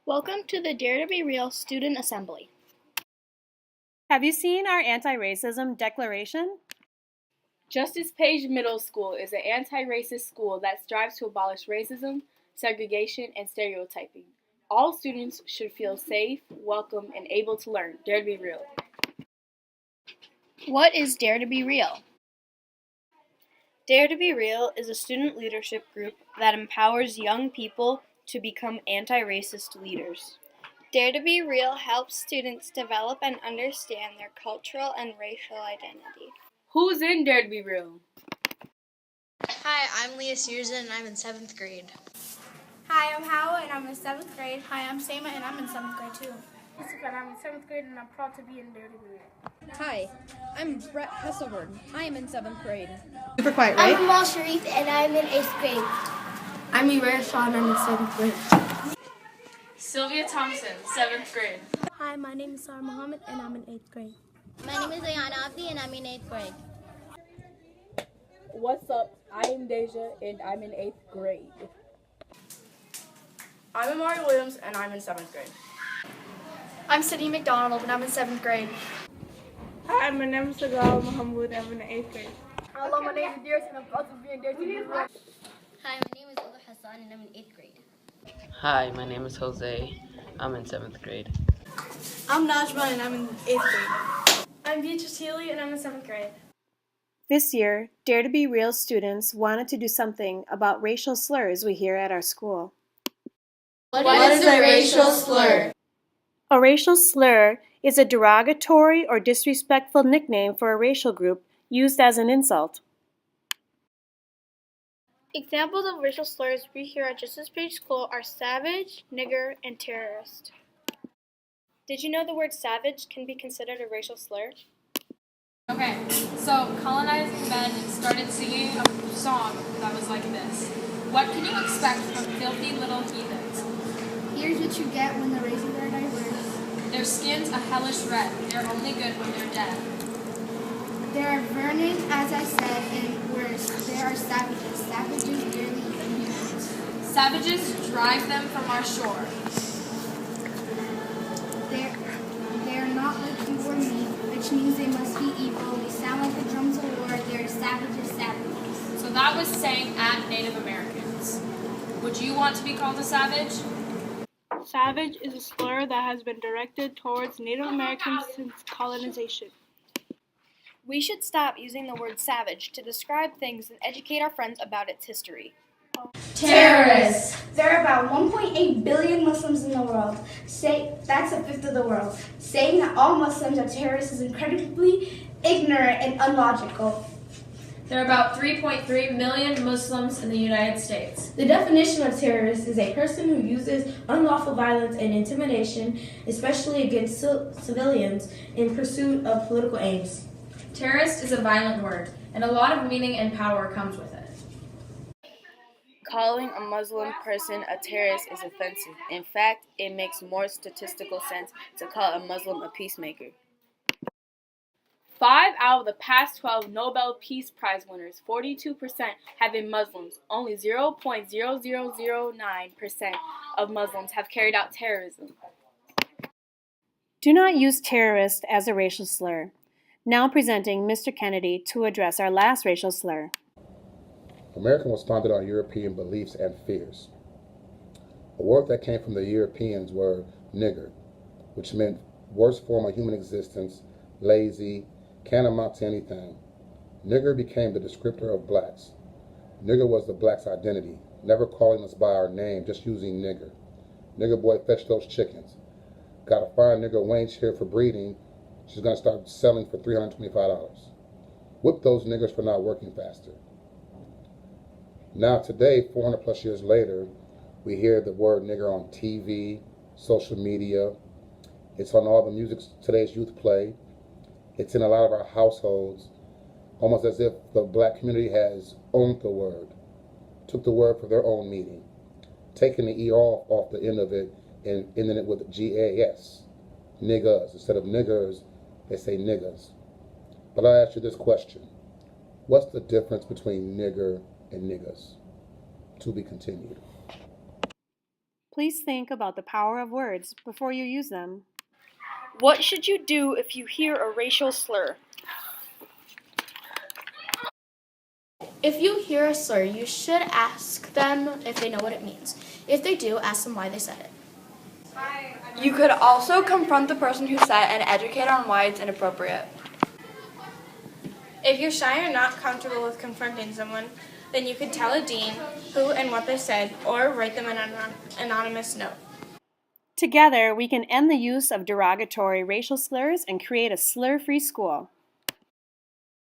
Welcome to the Dare to Be Real Student Assembly. Have you seen our anti-racism declaration? Justice Page Middle School is an anti-racist school that strives to abolish racism, segregation, and stereotyping. All students should feel safe, welcome, and able to learn. Dare to be real. What is Dare to Be Real? Dare to Be Real is a student leadership group that empowers young people to become anti-racist leaders. Dare to Be Real helps students develop and understand their cultural and racial identity. Who's in Dare to be real? Hi, I'm Leah Searson and I'm in 7th grade. Hi, I'm Howard and I'm in 7th grade. Hi, I'm Sama and I'm in 7th grade too. Jessica and I'm in 7th grade and I'm proud to be in Dare to Be Real. Hi, I'm Brett Hesselberg. I am in 7th grade. Super quiet, right? I'm Amal Sharif and I'm in 8th grade. I'm Ira Shaw and I'm in 7th grade. Sylvia Thompson, 7th grade. Hi, my name is Sarah Muhammad and I'm in 8th grade. My name is Ayana Abdi and I'm in 8th grade. What's up? I am Deja and I'm in 8th grade. I'm Amari Williams and I'm in 7th grade. I'm Sydney McDonald and I'm in 7th grade. Hi, my name is Sagal Mahmoud and I'm in 8th grade. Hello, my name is Darius and I'm proud to be in Dare to Be Real. Hi, my name is Ula Hassan and I'm in 8th grade. Hi, my name is Jose. I'm in 7th grade. I'm Najma and I'm in 8th grade. I'm Beatrice Healy and I'm in 7th grade. This year, Dare to Be Real students wanted to do something about racial slurs we hear at our school. What is a racial slur? A racial slur is a derogatory or disrespectful nickname for a racial group used as an insult. Examples of racial slurs we hear at Justice Page School are savage, nigger, and terrorist. Did you know the word savage can be considered a racial slur? Okay, so colonizing men started singing a song that was like this. What can you expect from filthy little heathens? Here's what you get when the races are diverse. Their skin's a hellish red. They're only good when they're dead. There are vermin, as I said, and worse, there are savages. Savages barely even humans. Savages drive them from our shore. They're not looking for me, which means they must be evil. We sound like the drums of war. They're savages, savages. So that was saying at Native Americans. Would you want to be called a savage? Savage is a slur that has been directed towards Native Americans since colonization. We should stop using the word savage to describe things and educate our friends about its history. Terrorists. There are about 1.8 billion Muslims in the world. That's a fifth of the world. Saying that all Muslims are terrorists is incredibly ignorant and illogical. There are about 3.3 million Muslims in the United States. The definition of terrorist is a person who uses unlawful violence and intimidation, especially against civilians, in pursuit of political aims. Terrorist is a violent word, and a lot of meaning and power comes with it. Calling a Muslim person a terrorist is offensive. In fact, it makes more statistical sense to call a Muslim a peacemaker. 5 out of the past 12 Nobel Peace Prize winners, 42%, have been Muslims. Only 0.0009% of Muslims have carried out terrorism. Do not use terrorist as a racial slur. Now presenting Mr. Kennedy to address our last racial slur. America was founded on European beliefs and fears. A word that came from the Europeans were nigger, which meant worst form of human existence, lazy, can't amount to anything. Nigger became the descriptor of blacks. Nigger was the blacks' identity, never calling us by our name, just using nigger. Nigger boy, fetch those chickens. Got a fine nigger wench here for breeding. She's going to start selling for $325. Whip those niggers for not working faster. Now today, 400 plus years later, we hear the word nigger on TV, social media. It's on all the music today's youth play. It's in a lot of our households, almost as if the black community has owned the word, took the word for their own meaning, taking the ER off the end of it and ending it with GAS, niggas. Instead of niggers, they say niggas. But I ask you this question. What's the difference between nigger and niggas? To be continued. Please think about the power of words before you use them. What should you do if you hear a racial slur? If you hear a slur, you should ask them if they know what it means. If they do, ask them why they said it. You could also confront the person who said it and educate on why it's inappropriate. If you're shy or not comfortable with confronting someone, then you could tell a dean who and what they said, or write them an anonymous note. Together, we can end the use of derogatory racial slurs and create a slur-free school.